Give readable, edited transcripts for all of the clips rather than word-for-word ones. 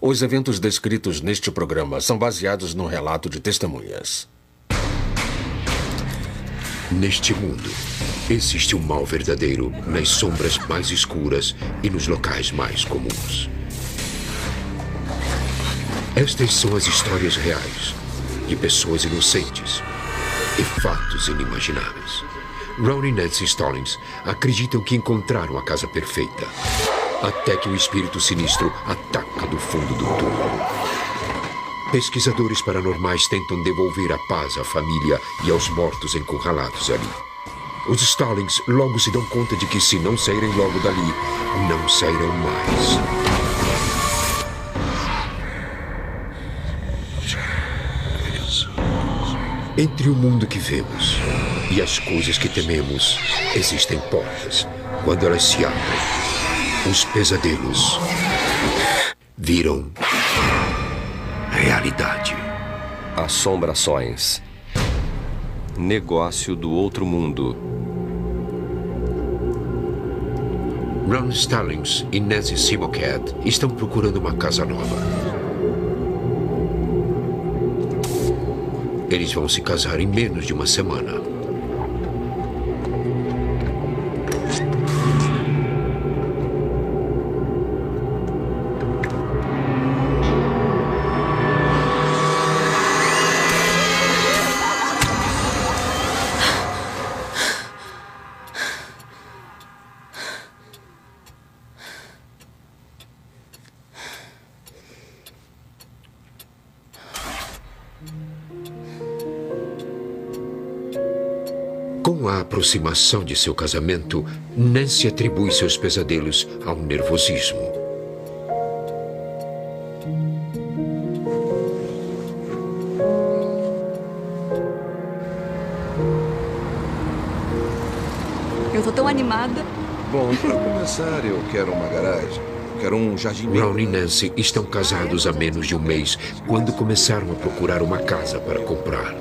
Os eventos descritos neste programa são baseados no relato de testemunhas. Neste mundo, existe um mal verdadeiro nas sombras mais escuras e nos locais mais comuns. Estas são as histórias reais de pessoas inocentes e fatos inimagináveis. Ron e Nancy Stallings acreditam que encontraram a casa perfeita, até que o espírito sinistro ataca do fundo do túmulo. Pesquisadores paranormais tentam devolver a paz à família e aos mortos encurralados ali. Os Stallings logo se dão conta de que, se não saírem logo dali, não sairão mais. Entre o mundo que vemos e as coisas que tememos, existem portas. Quando elas se abrem, os pesadelos viram realidade. Assombrações. Negócio do outro mundo. Ron Stallings e Nancy Simoket estão procurando uma casa nova. Eles vão se casar em menos de uma semana. Com a aproximação de seu casamento, Nancy atribui seus pesadelos ao nervosismo. Eu tô tão animada. Bom, para começar, eu quero uma garagem. Quero um jardim. Ron e Nancy estão casados há menos de um mês quando começaram a procurar uma casa para comprar.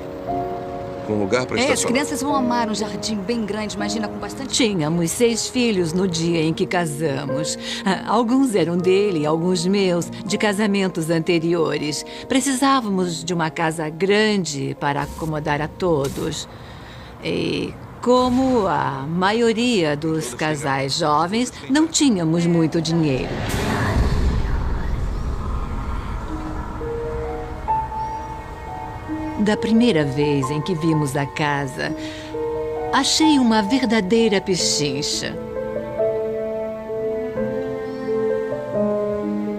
Com lugar para estacionar. As crianças vão amar um jardim bem grande, imagina, com bastante... Tínhamos 6 filhos no dia em que casamos. Alguns eram dele, alguns meus, de casamentos anteriores. Precisávamos de uma casa grande para acomodar a todos. E como a maioria dos casais jovens, não tínhamos muito dinheiro. Da primeira vez em que vimos a casa, achei uma verdadeira pechincha.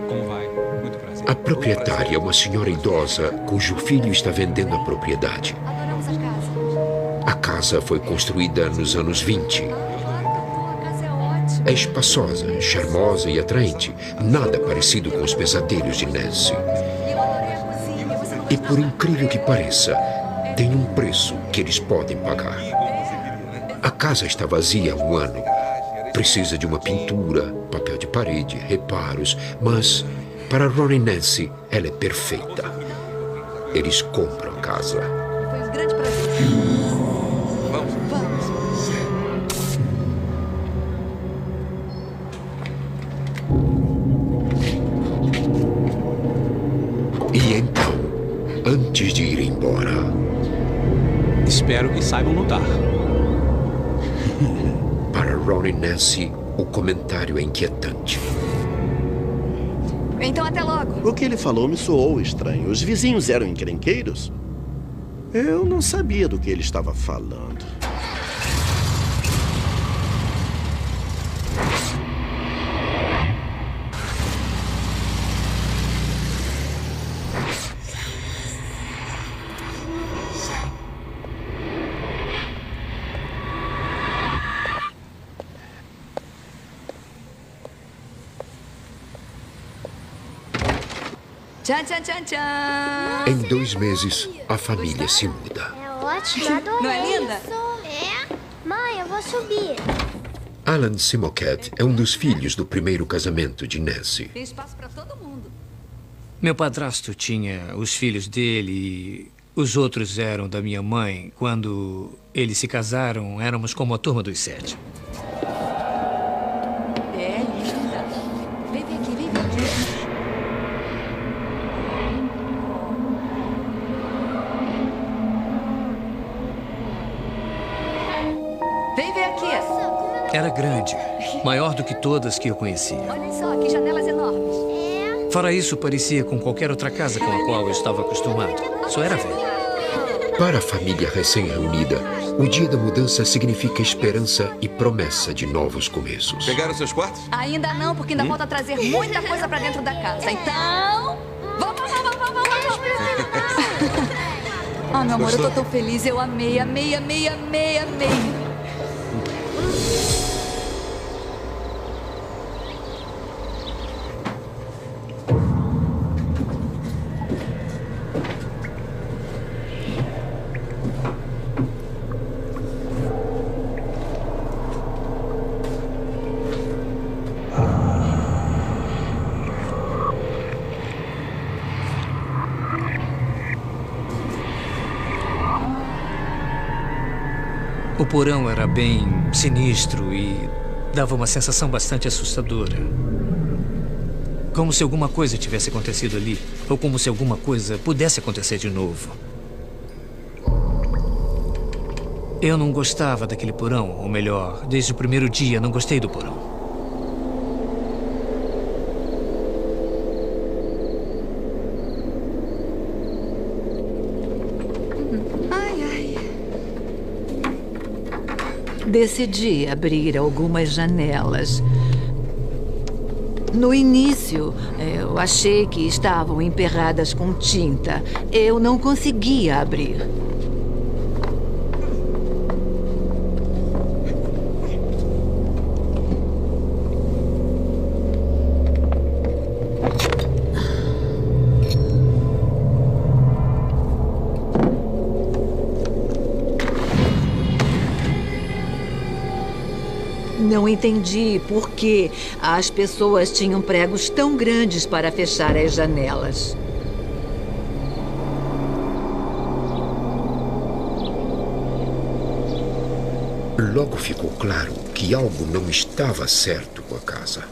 Como vai? Muito prazer. A proprietária é uma senhora idosa cujo filho está vendendo a propriedade. Adoramos as casas. A casa foi construída nos anos 20. A casa é ótima. É espaçosa, charmosa e atraente. Nada parecido com os pesadelos de Nancy. Eu adorei a cozinha. Você não E por incrível que pareça, tem um preço que eles podem pagar. A casa está vazia há um ano. Precisa de uma pintura, papel de parede, reparos, mas para Ron e Nancy, ela é perfeita. Eles compram a casa. Foi um grande prazer. Vamos. E então, antes de ir embora, Espero que saibam lutar. para Ron e Nancy, o comentário é inquietante. Então, até logo. O que ele falou me soou estranho. Os vizinhos eram encrenqueiros? Eu não sabia do que ele estava falando. Tchan, tchan, tchan, tchan. Em 2 meses, a família se muda. É ótimo, adorei. Não é linda? É? Mãe, eu vou subir. Alan Simoket é um dos filhos do primeiro casamento de Nancy. Tem espaço pra todo mundo. Meu padrasto tinha os filhos dele e os outros eram da minha mãe. Quando eles se casaram, éramos como a turma dos 7. É linda. Vem aqui, vem aqui. Era grande, maior do que todas que eu conhecia. Olhem só, que janelas enormes. Fora isso, parecia com qualquer outra casa com a qual eu estava acostumado. Só era velha. Para a família recém-reunida, o dia da mudança significa esperança e promessa de novos começos. Pegaram seus quartos? Ainda não, porque ainda falta trazer muita coisa pra dentro da casa. Então... Vamos. Ah, meu amor, eu tô tão feliz. Eu amei. O porão era bem sinistro e dava uma sensação bastante assustadora. Como se alguma coisa tivesse acontecido ali, ou como se alguma coisa pudesse acontecer de novo. Eu não gostava daquele porão, ou melhor, desde o primeiro dia não gostei do porão. Decidi abrir algumas janelas. No início, eu achei que estavam emperradas com tinta. Eu não conseguia abrir. Não entendi por que as pessoas tinham pregos tão grandes para fechar as janelas. Logo ficou claro que algo não estava certo com a casa.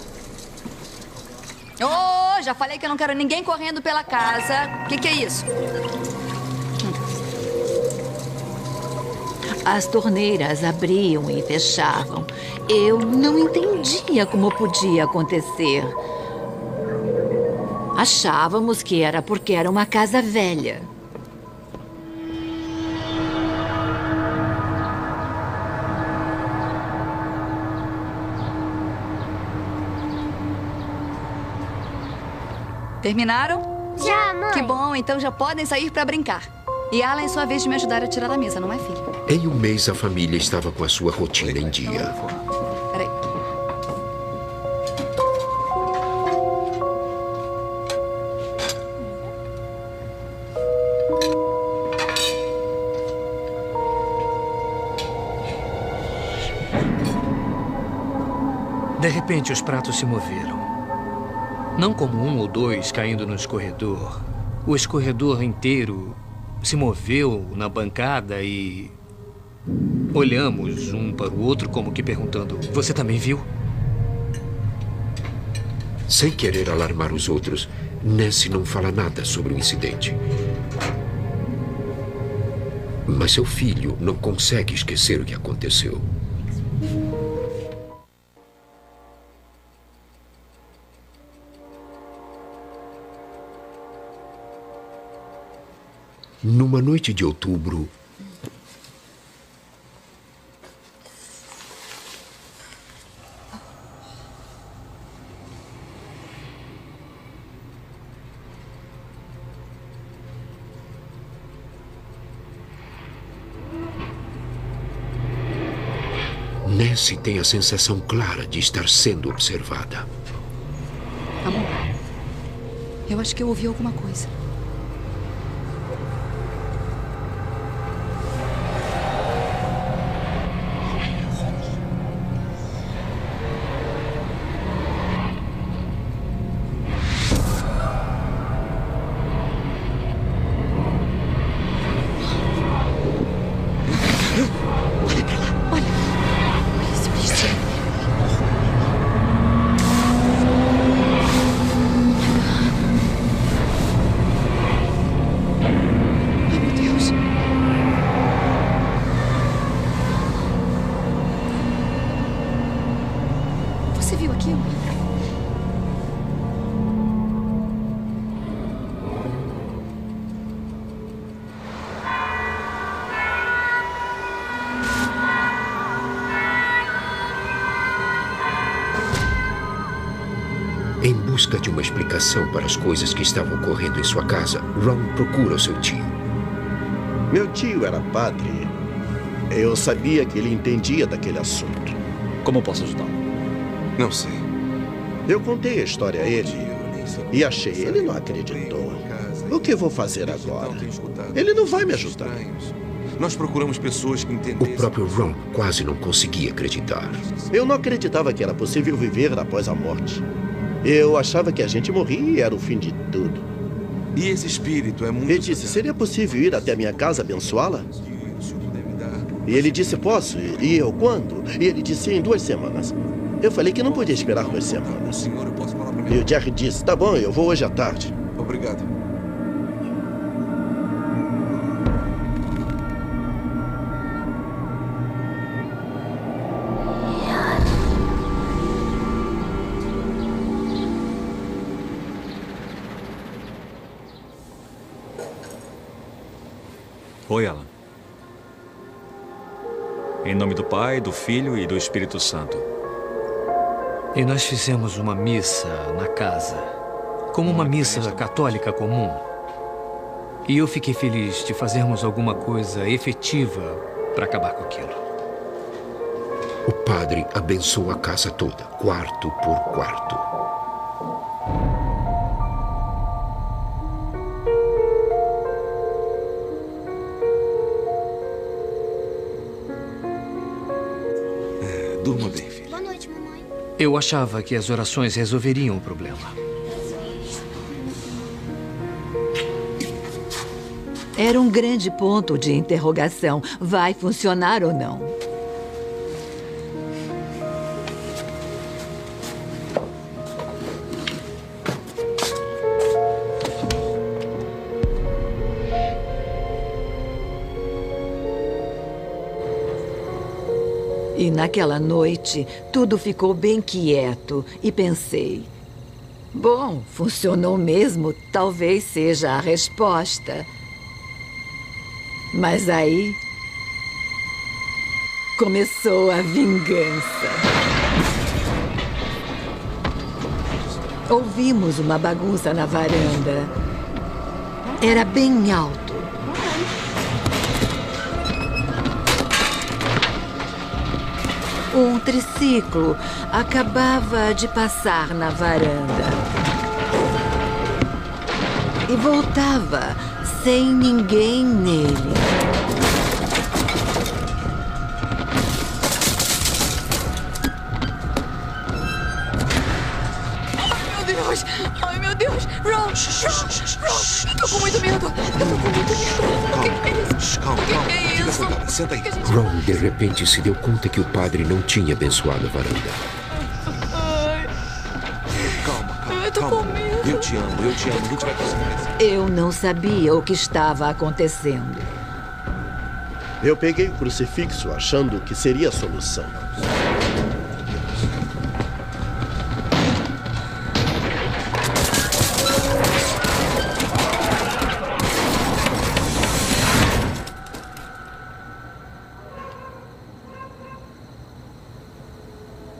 Oh, já falei que eu não quero ninguém correndo pela casa. O que é isso? As torneiras abriam e fechavam. Eu não entendia como podia acontecer. Achávamos que era porque era uma casa velha. Terminaram? Já, mãe. Que bom, então já podem sair pra brincar. E Alan, é sua vez de me ajudar a tirar da mesa, não é, filho? Em um mês, a família estava com a sua rotina em dia. Peraí. De repente, os pratos se moveram. Não como um ou dois caindo no escorredor. O escorredor inteiro se moveu na bancada e... olhamos um para o outro como que perguntando: você também viu? Sem querer alarmar os outros, Nancy não fala nada sobre o incidente. Mas seu filho não consegue esquecer o que aconteceu. Numa noite de outubro, Nancy tem a sensação clara de estar sendo observada. Amor, eu acho que eu ouvi alguma coisa. busca de uma explicação para as coisas que estavam ocorrendo em sua casa, Ron procura o seu tio. Meu tio era padre. Eu sabia que ele entendia daquele assunto. Como posso ajudá-lo? Não sei. Eu contei a história a ele e achei. Ele não acreditou. O que vou fazer agora? Ele não vai me ajudar. Nós procuramos pessoas que O entendessem. próprio Ron quase não conseguia acreditar. Eu não acreditava que era possível viver após a morte. Eu achava que a gente morria e era o fim de tudo. E esse espírito é muito... Ele disse, seria possível ir até a minha casa abençoá-la? E ele disse, posso. E eu, quando? E ele disse, em 2 semanas. Eu falei que não podia esperar 2 semanas. Senhor, eu posso falar para E o Jerry disse, tá bom, eu vou hoje à tarde. Obrigado. Oi, Alan. Em nome do Pai, do Filho e do Espírito Santo. E nós fizemos uma missa na casa, como uma missa católica comum. E eu fiquei feliz de fazermos alguma coisa efetiva para acabar com aquilo. O padre abençoou a casa toda, quarto por quarto. Durma bem, filho. Boa noite, mamãe. Eu achava que as orações resolveriam o problema. Era um grande ponto de interrogação. Vai funcionar ou não? E naquela noite, tudo ficou bem quieto e pensei... Bom, funcionou mesmo, talvez seja a resposta. Mas aí... começou a vingança. Ouvimos uma bagunça na varanda. Era bem alto. Um triciclo acabava de passar na varanda. E voltava sem ninguém nele. Meu Deus! Ai, meu Deus! Ron! Ron! Eu tô com muito medo! Eu tô com muito medo! O que é isso? Calma, O que calma. é Fica isso? sentada. Senta aí. Ron, de repente, se deu conta que o padre não tinha abençoado a varanda. Ai, Calma. eu tô com medo. Eu te amo. A gente vai conseguir vencer. Eu não sabia o que estava acontecendo. Eu peguei o crucifixo achando que seria a solução.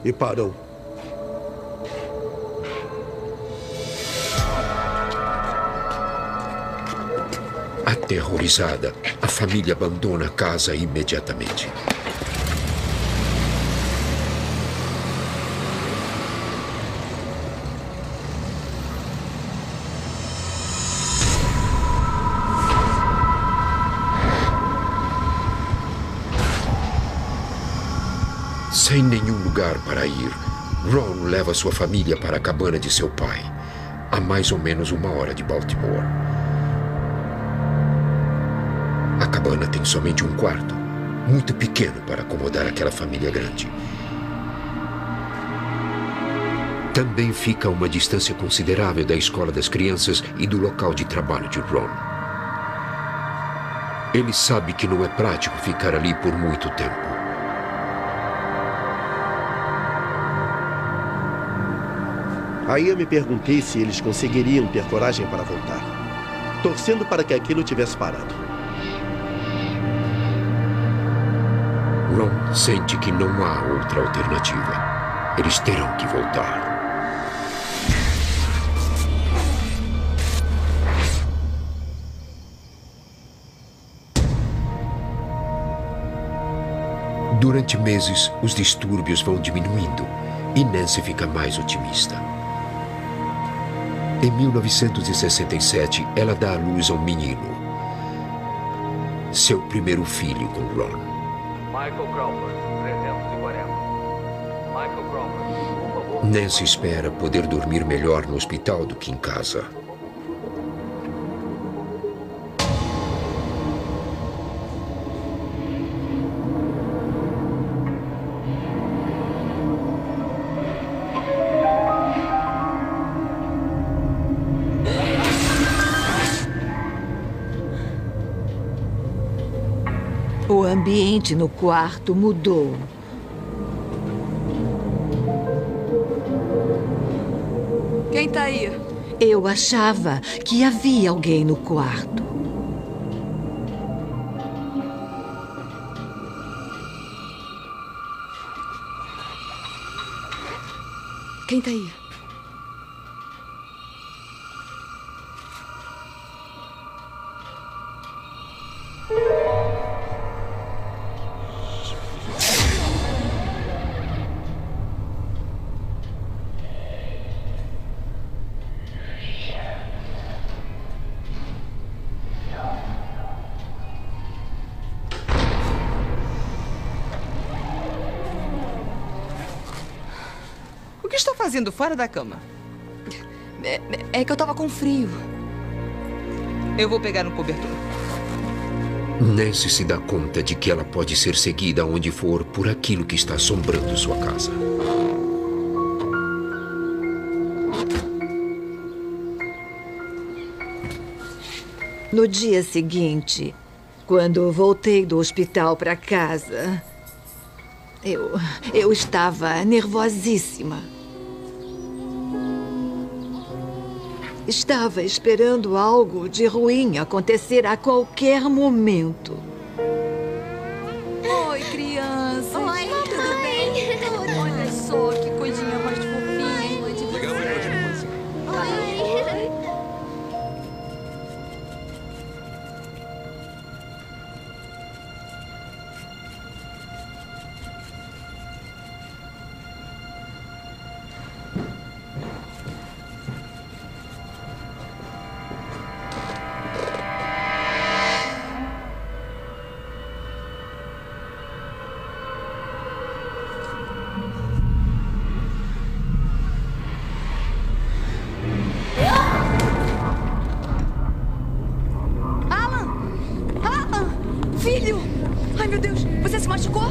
E parou. Aterrorizada, a família abandona a casa imediatamente. Sem nenhum lugar para ir, Ron leva sua família para a cabana de seu pai, a mais ou menos 1 hora de Baltimore. A cabana tem somente um quarto, muito pequeno para acomodar aquela família grande. Também fica a uma distância considerável da escola das crianças e do local de trabalho de Ron. Ele sabe que não é prático ficar ali por muito tempo. Aí eu me perguntei se eles conseguiriam ter coragem para voltar, torcendo para que aquilo tivesse parado. Ron sente que não há outra alternativa. Eles terão que voltar. Durante meses, os distúrbios vão diminuindo e Nancy fica mais otimista. Em 1967, ela dá à luz a um menino. Seu primeiro filho com Ron. Michael Crawford, 340. Michael Crawford, por favor. Nancy espera poder dormir melhor no hospital do que em casa. O ambiente no quarto mudou. Quem tá aí? Eu achava que havia alguém no quarto. Quem tá aí? O que está fazendo fora da cama? É que eu tava com frio. Eu vou pegar um cobertor. Nancy se dá conta de que ela pode ser seguida aonde for por aquilo que está assombrando sua casa. No dia seguinte, quando voltei do hospital para casa, eu estava nervosíssima. Estava esperando algo de ruim acontecer a qualquer momento. Oi, criança. Oi, tudo bem? Olha só que coisinha mais fofinha de você. Filho! Ai, meu Deus! Você se machucou?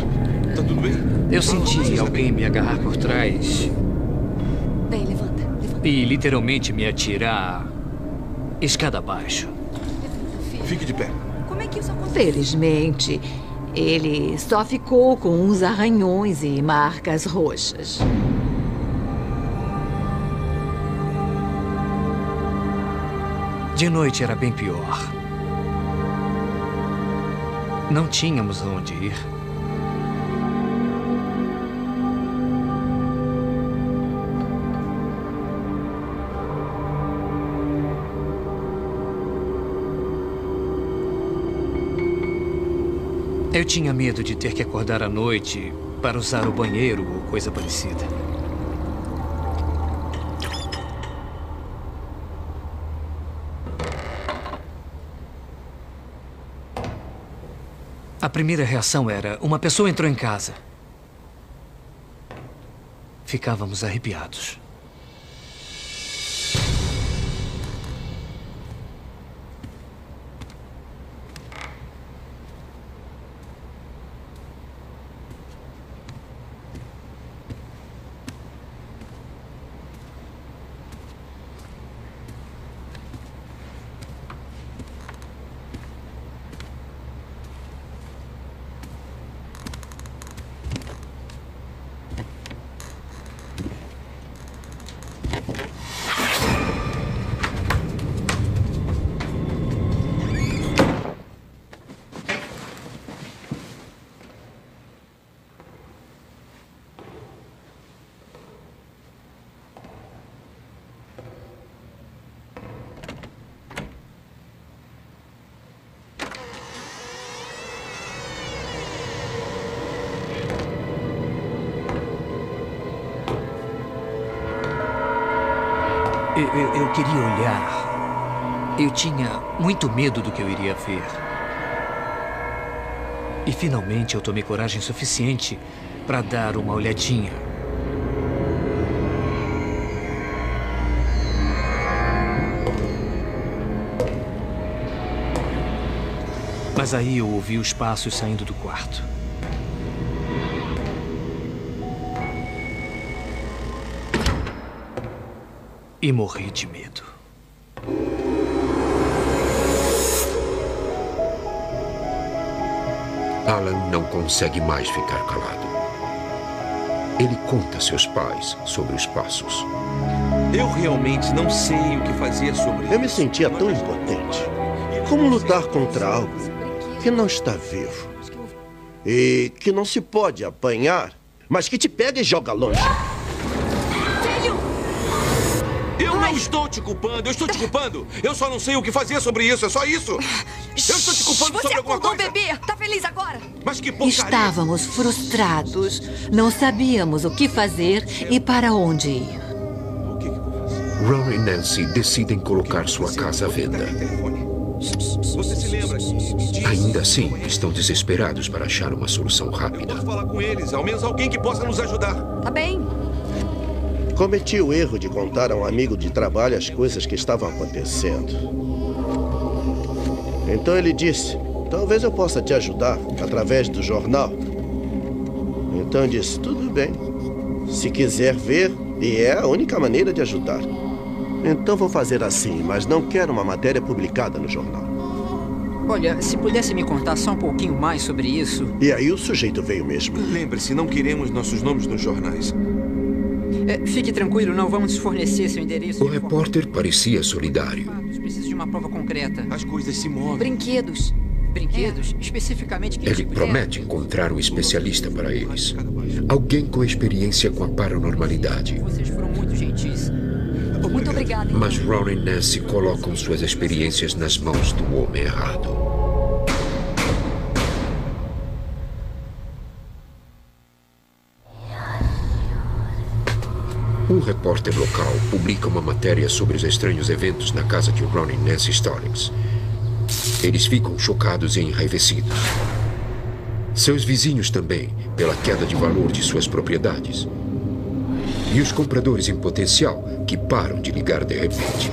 Tá tudo bem? Eu senti alguém me agarrar por trás Bem, levanta. e literalmente me atirar escada abaixo. Fique de pé. Como é que isso aconteceu? Felizmente, ele só ficou com uns arranhões e marcas roxas. De noite era bem pior. Não tínhamos onde ir. Eu tinha medo de ter que acordar à noite para usar o banheiro ou coisa parecida. A primeira reação era: uma pessoa entrou em casa. Ficávamos arrepiados. Eu queria olhar. Eu tinha muito medo do que eu iria ver. E finalmente eu tomei coragem suficiente para dar uma olhadinha. Mas aí eu ouvi os passos saindo do quarto. E morri de medo. Alan não consegue mais ficar calado. Ele conta a seus pais sobre os passos. Eu realmente não sei o que fazer sobre isso. Eu me sentia tão impotente. Como lutar contra algo que não está vivo e que não se pode apanhar, mas que te pega e joga longe. Eu não estou te culpando, eu estou te culpando. Eu só não sei o que fazer sobre isso, é só isso. Eu estou te culpando sobre alguma coisa. Você acordou o bebê, tá feliz agora? Mas que porcaria. Estávamos frustrados. Não sabíamos o que fazer e para onde ir. Ron e Nancy decidem colocar sua casa à venda. Você se lembra? Ainda assim, estão desesperados para achar uma solução rápida. Eu posso falar com eles, ao menos alguém que possa nos ajudar. Tá bem. Cometi o erro de contar a um amigo de trabalho as coisas que estavam acontecendo. Então ele disse, talvez eu possa te ajudar através do jornal. Então eu disse, tudo bem. Se quiser ver, e é a única maneira de ajudar. Então vou fazer assim, mas não quero uma matéria publicada no jornal. Olha, se pudesse me contar só um pouquinho mais sobre isso... E aí o sujeito veio mesmo. Lembre-se, não queremos nossos nomes nos jornais. Fique tranquilo, não vamos fornecer seu endereço. O repórter parecia solidário. Preciso de uma prova concreta. As coisas se movem. Brinquedos. Brinquedos? Especificamente que Ele tipo promete encontrar um especialista para eles. Alguém com experiência com a paranormalidade. Vocês foram muito gentis. Muito obrigada. Mas Ron e Nancy colocam suas experiências nas mãos do homem errado. Um repórter local publica uma matéria sobre os estranhos eventos na casa de Ron e Nancy Stallings. Eles ficam chocados e enraivecidos. Seus vizinhos também, pela queda de valor de suas propriedades. E os compradores em potencial, que param de ligar de repente.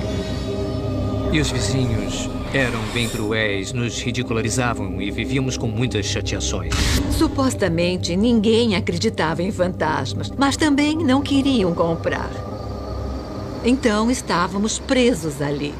E os vizinhos eram bem cruéis, nos ridicularizavam e vivíamos com muitas chateações. Supostamente, ninguém acreditava em fantasmas, mas também não queriam comprar. Então, estávamos presos ali.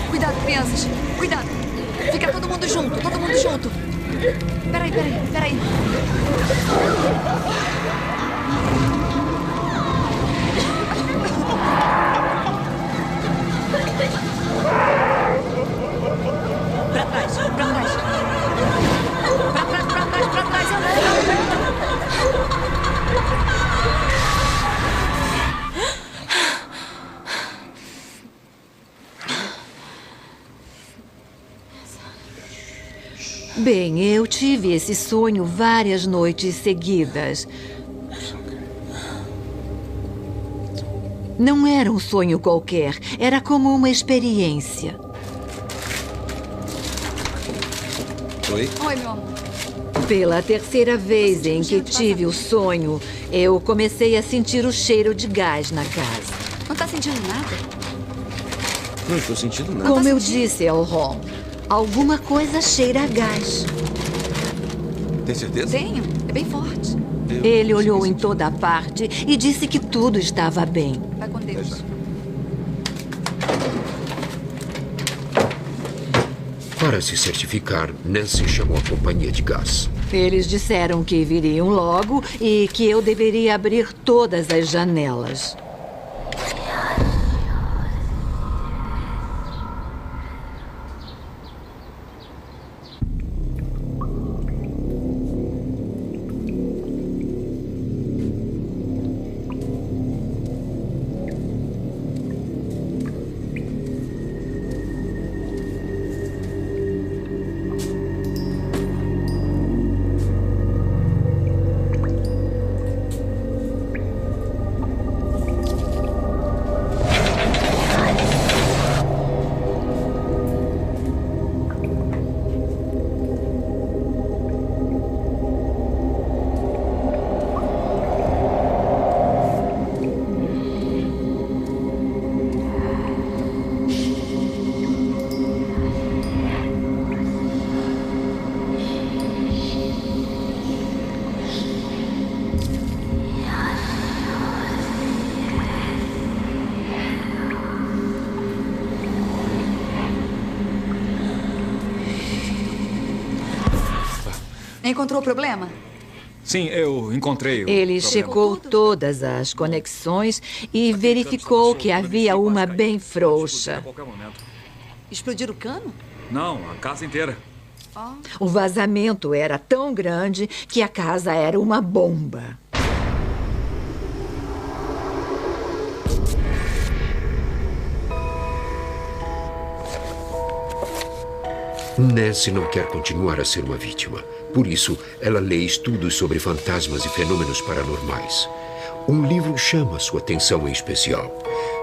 Cuidado, crianças. Cuidado. Fica todo mundo junto, todo mundo junto. Peraí. Pra trás. Pra trás. Bem, eu tive esse sonho várias noites seguidas. Não era um sonho qualquer, era como uma experiência. Oi? Oi, meu amor. Pela terceira vez em que tive o sonho, eu comecei a sentir o cheiro de gás na casa. Não tá sentindo nada? Não estou sentindo nada. Como eu disse ao Ron, alguma coisa cheira a gás. Tem certeza? Tenho. É bem forte. Ele olhou em toda parte e disse que tudo estava bem. Vai com Deus. Para se certificar, Nancy chamou a companhia de gás. Eles disseram que viriam logo e que eu deveria abrir todas as janelas. Encontrou o problema? Sim, eu encontrei o Ele problema. checou todas as conexões e verificou que havia uma bem frouxa. A qualquer momento. Explodir o cano? Não, a casa inteira. O vazamento era tão grande que a casa era uma bomba. Nancy não quer continuar a ser uma vítima. Por isso, ela lê estudos sobre fantasmas e fenômenos paranormais. Um livro chama sua atenção em especial.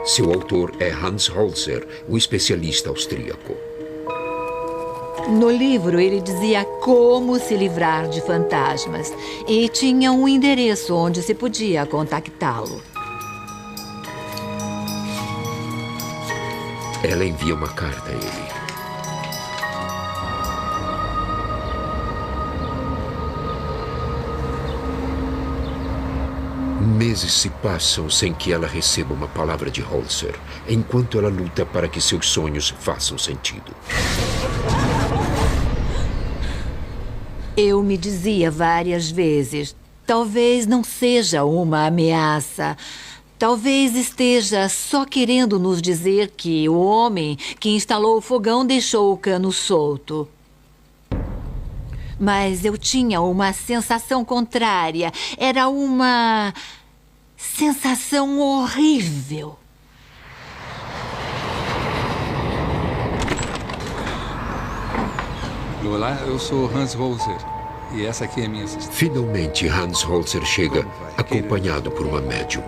Seu autor é Hans Holzer, um especialista austríaco. No livro, ele dizia como se livrar de fantasmas e tinha um endereço onde se podia contactá-lo. Ela envia uma carta a ele. Meses se passam sem que ela receba uma palavra de Holzer, enquanto ela luta para que seus sonhos façam sentido. Eu me dizia várias vezes, talvez não seja uma ameaça. Talvez esteja só querendo nos dizer que o homem que instalou o fogão deixou o cano solto. Mas eu tinha uma sensação contrária. Era uma sensação horrível. Olá, eu sou Hans Holzer. E essa aqui é a minha assistente. Finalmente, Hans Holzer chega, acompanhado por uma médium.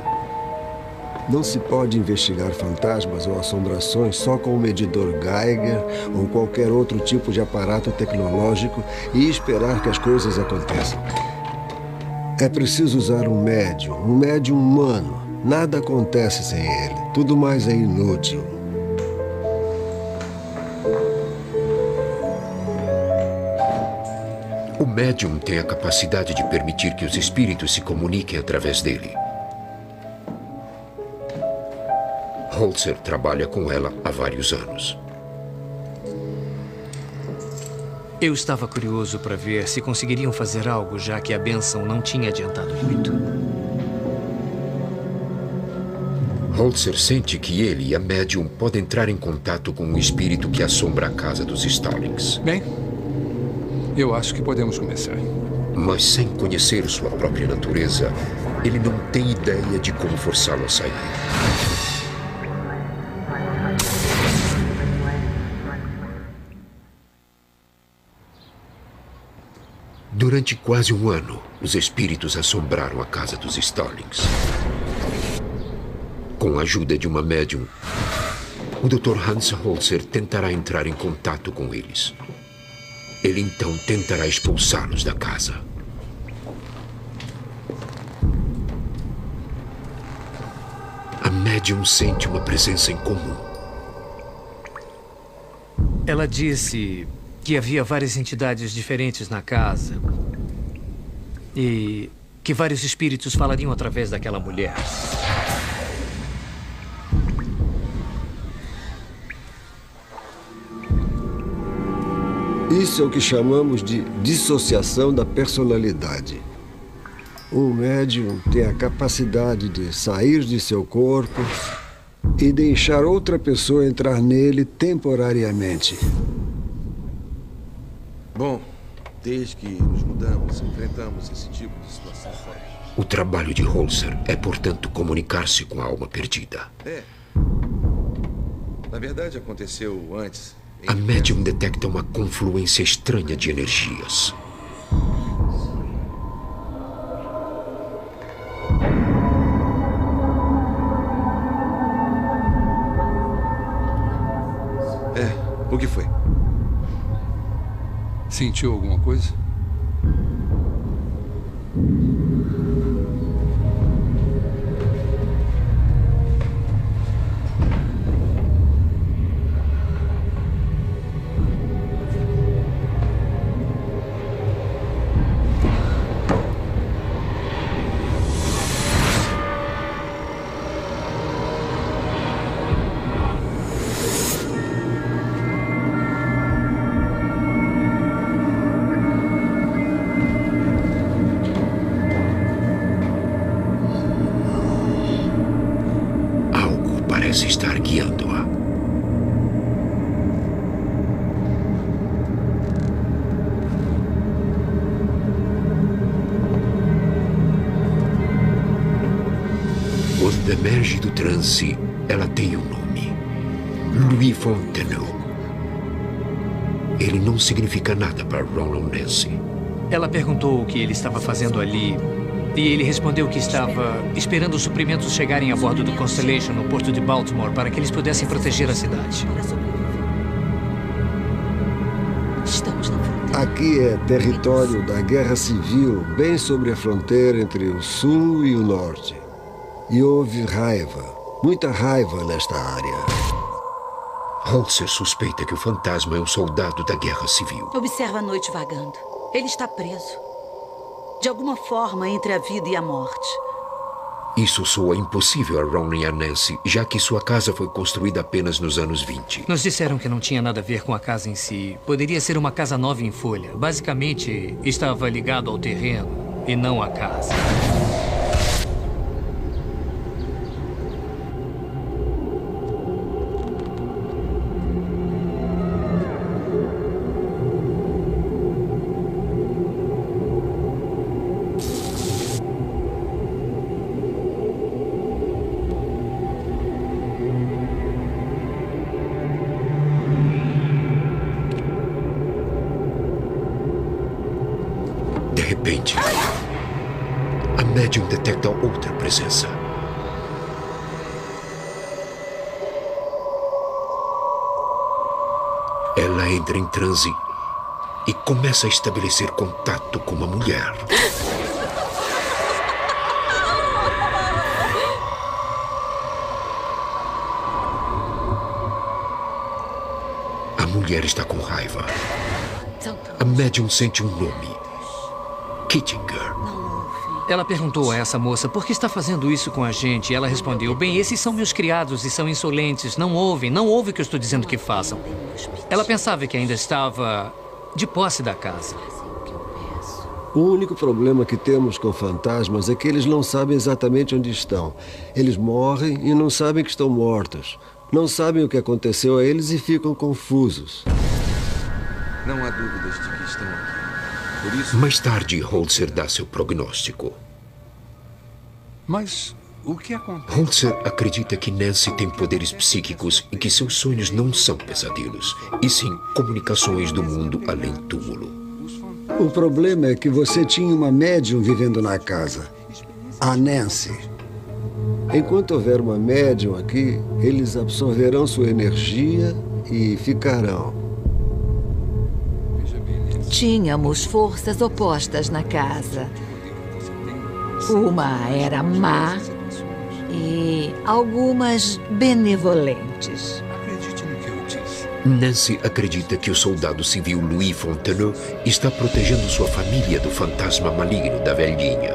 Não se pode investigar fantasmas ou assombrações só com um medidor Geiger ou qualquer outro tipo de aparato tecnológico e esperar que as coisas aconteçam. É preciso usar um médium humano. Nada acontece sem ele. Tudo mais é inútil. O médium tem a capacidade de permitir que os espíritos se comuniquem através dele. Holzer trabalha com ela há vários anos. Eu estava curioso para ver se conseguiriam fazer algo, já que a bênção não tinha adiantado muito. Holzer sente que ele e a médium podem entrar em contato com um espírito que assombra a casa dos Stallings. Bem, eu acho que podemos começar. Mas sem conhecer sua própria natureza, ele não tem ideia de como forçá-lo a sair. Durante quase um ano, os espíritos assombraram a casa dos Stallings. Com a ajuda de uma médium, o Dr. Hans Holzer tentará entrar em contato com eles. Ele então tentará expulsá-los da casa. A médium sente uma presença incomum. Ela disse que havia várias entidades diferentes na casa. E que vários espíritos falariam através daquela mulher. Isso é o que chamamos de dissociação da personalidade. Um médium tem a capacidade de sair de seu corpo e deixar outra pessoa entrar nele temporariamente. Bom, desde que nos mudamos, enfrentamos esse tipo de situação fora. O trabalho de Holzer é, portanto, comunicar-se com a alma perdida. É. Na verdade, aconteceu antes. A médium detecta uma confluência estranha de energias. O que foi? Sentiu alguma coisa? Parece estar guiando-a. Quando emerge do transe, ela tem um nome: Louis Fontenot. Ele não significa nada para Ronald Nancy. Ela perguntou o que ele estava fazendo ali. E ele respondeu que estava esperando os suprimentos chegarem a bordo do Constellation no porto de Baltimore para que eles pudessem proteger a cidade. Estamos na fronteira. Aqui é território da Guerra Civil, bem sobre a fronteira entre o Sul e o Norte. E houve raiva, muita raiva nesta área. Holzer suspeita que o fantasma é um soldado da Guerra Civil. Observa a noite vagando. Ele está preso. De alguma forma, entre a vida e a morte. Isso soa impossível a Ron e a Nancy, já que sua casa foi construída apenas nos anos 20. Nos disseram que não tinha nada a ver com a casa em si. Poderia ser uma casa nova em folha. Basicamente, estava ligado ao terreno e não à casa. De repente, a médium detecta outra presença. Ela entra em transe e começa a estabelecer contato com uma mulher. A mulher está com raiva. A médium sente um nome: Kittinger. Ela perguntou a essa moça por que está fazendo isso com a gente. E ela respondeu: bem, esses são meus criados e são insolentes. Não ouve o que eu estou dizendo que façam. Ela pensava que ainda estava de posse da casa. O único problema que temos com fantasmas é que eles não sabem exatamente onde estão. Eles morrem e não sabem que estão mortos. Não sabem o que aconteceu a eles e ficam confusos. Não há dúvidas de que estão aqui. Por isso... Mais tarde, Holzer dá seu prognóstico. Mas o que acontece? Holzer acredita que Nancy tem poderes psíquicos e que seus sonhos não são pesadelos, e sim comunicações do mundo além túmulo. O problema é que você tinha uma médium vivendo na casa, a Nancy. Enquanto houver uma médium aqui, eles absorverão sua energia e ficarão. Tínhamos forças opostas na casa. Uma era má e algumas benevolentes. Acredite no que eu disse. Nancy acredita que o soldado civil Louis Fontenot está protegendo sua família do fantasma maligno da velhinha.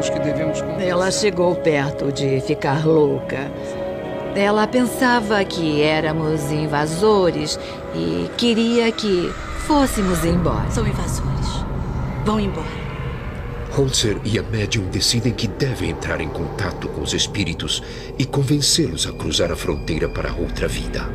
achamos que devemos... Ela chegou perto de ficar louca. Ela pensava que éramos invasores e queria que fôssemos embora. São invasores. Vão embora. Holzer e a médium decidem que devem entrar em contato com os espíritos e convencê-los a cruzar a fronteira para outra vida.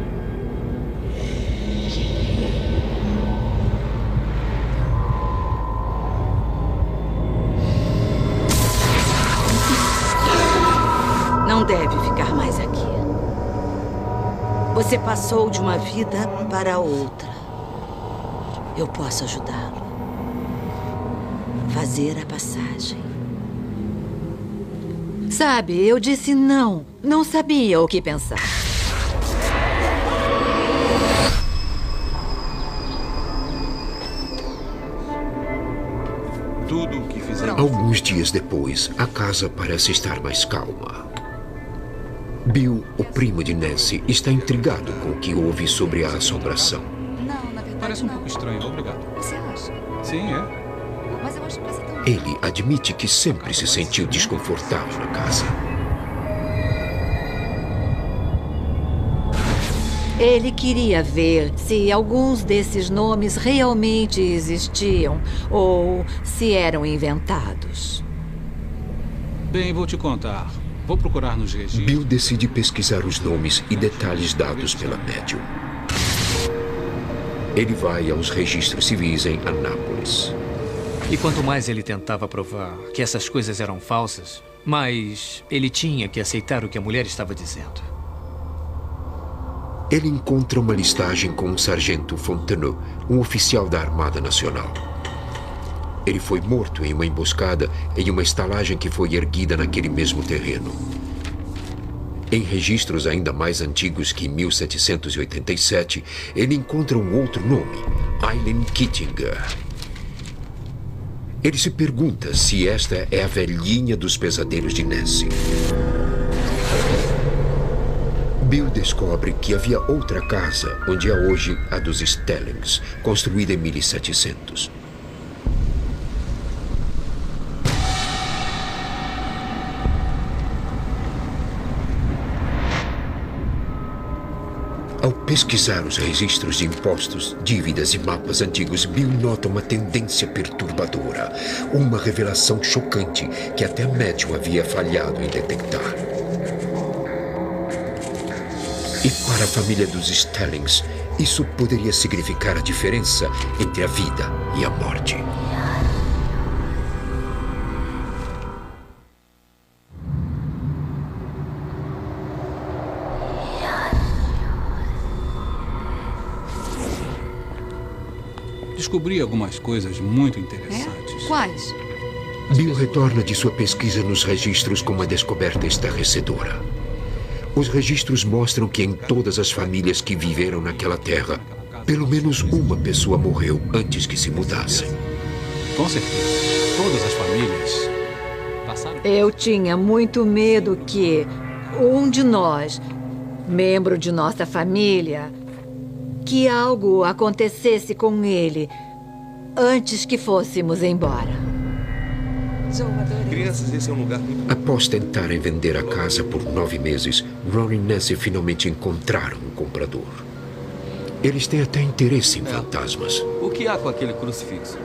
Não deve ficar mais aqui. Você passou de uma vida para outra. Eu posso ajudá-lo. Fazer a passagem. Sabe, eu disse não. Não sabia o que pensar. Tudo o que fizemos. Alguns dias depois, a casa parece estar mais calma. Bill, o primo de Nancy, está intrigado com o que ouve sobre a assombração. Não, na verdade Parece um pouco estranho, obrigado. Você acha? Sim, é. Mas eu acho que vai ser tão... Ele admite que sempre se sentiu desconfortável na casa. Ele queria ver se alguns desses nomes realmente existiam ou se eram inventados. Bem, vou te contar. Vou procurar nos registros. Bill decide pesquisar os nomes e detalhes dados pela médium. Ele vai aos registros civis em Anápolis. E quanto mais ele tentava provar que essas coisas eram falsas, mais ele tinha que aceitar o que a mulher estava dizendo. Ele encontra uma listagem com o sargento Fontenot, um oficial da Armada Nacional. Ele foi morto em uma emboscada em uma estalagem que foi erguida naquele mesmo terreno. Em registros ainda mais antigos que 1787, ele encontra um outro nome, Eileen Kittinger. Ele se pergunta se esta é a velhinha dos pesadelos de Nancy. Bill descobre que havia outra casa, onde é hoje a dos Stellings, construída em 1700. Ao pesquisar os registros de impostos, dívidas e mapas antigos, Bill nota uma tendência perturbadora, uma revelação chocante que até a médium havia falhado em detectar. E para a família dos Stellings, isso poderia significar a diferença entre a vida e a morte. Descobri algumas coisas muito interessantes. Quais? Bill retorna de sua pesquisa nos registros com uma descoberta estarrecedora. Os registros mostram que em todas as famílias que viveram naquela terra, pelo menos uma pessoa morreu antes que se mudassem. Com certeza. Todas as famílias passaram... Eu tinha muito medo que um de nós, membro de nossa família, que algo acontecesse com ele antes que fôssemos embora. Crianças, esse é um lugar muito... Após tentarem vender a casa por 9 meses, Ron e Nancy finalmente encontraram um comprador. Eles têm até interesse em fantasmas. O que há com aquele crucifixo?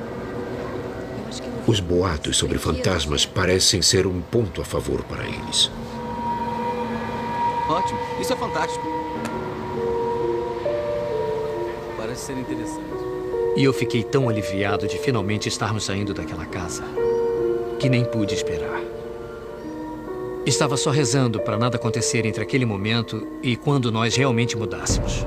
Os boatos sobre fantasmas parecem ser um ponto a favor para eles. Ótimo, isso é fantástico. Parece ser interessante. E eu fiquei tão aliviado de finalmente estarmos saindo daquela casa, que nem pude esperar. Estava só rezando para nada acontecer entre aquele momento e quando nós realmente mudássemos.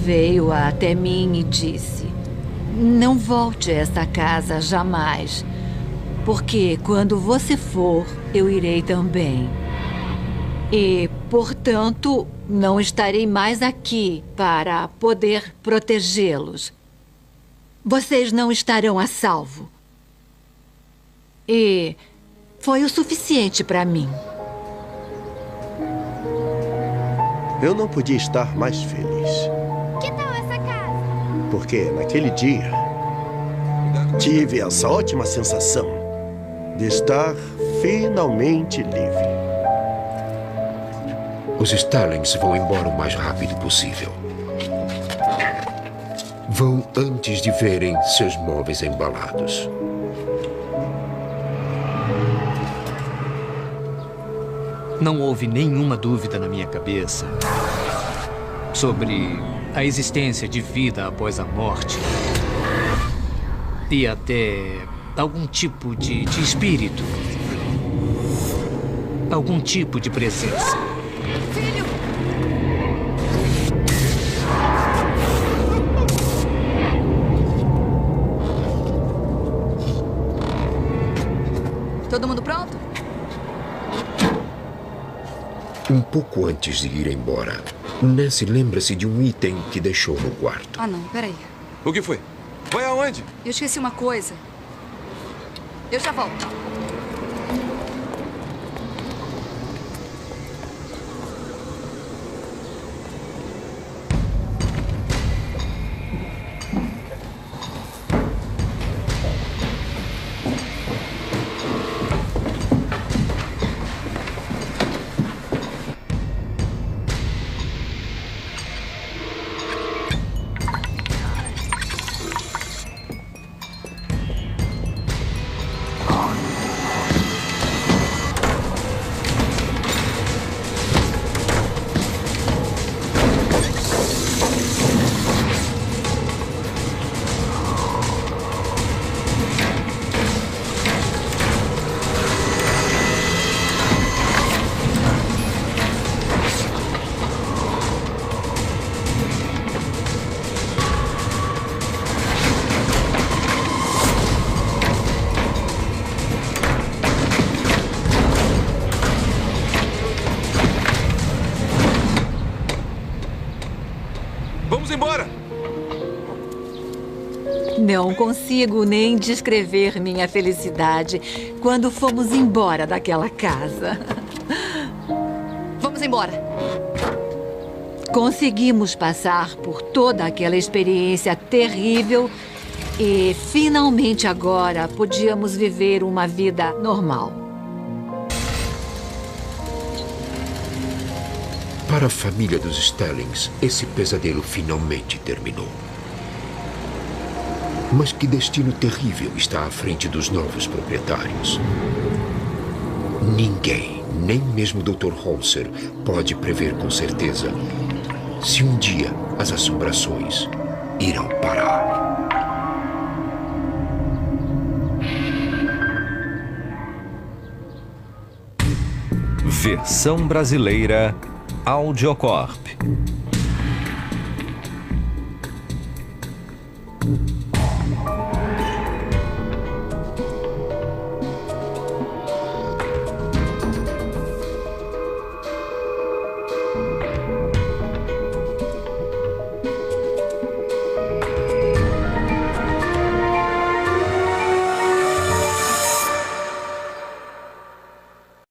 veio até mim e disse: não volte a esta casa jamais, porque quando você for, eu irei também. E, portanto, não estarei mais aqui para poder protegê-los. Vocês não estarão a salvo. E foi o suficiente para mim. Eu não podia estar mais feliz. Que tal essa casa? Porque naquele dia tive essa ótima sensação de estar finalmente livre. Os Starlings vão embora o mais rápido possível. Vão antes de verem seus móveis embalados. Não houve nenhuma dúvida na minha cabeça sobre a existência de vida após a morte e até algum tipo de espírito, algum tipo de presença. Filho! Todo mundo pronto? Um pouco antes de ir embora, Nancy lembra-se de um item que deixou no quarto. Ah, não, peraí. O que foi? Foi aonde? Eu esqueci uma coisa. Eu já volto. Vamos embora! Não consigo nem descrever minha felicidade quando fomos embora daquela casa. Vamos embora. Conseguimos passar por toda aquela experiência terrível e, finalmente, agora podíamos viver uma vida normal. Para a família dos Starlings, esse pesadelo finalmente terminou. Mas que destino terrível está à frente dos novos proprietários? Ninguém, nem mesmo o Dr. Holzer, pode prever com certeza se um dia as assombrações irão parar. Versão brasileira Audiocorp.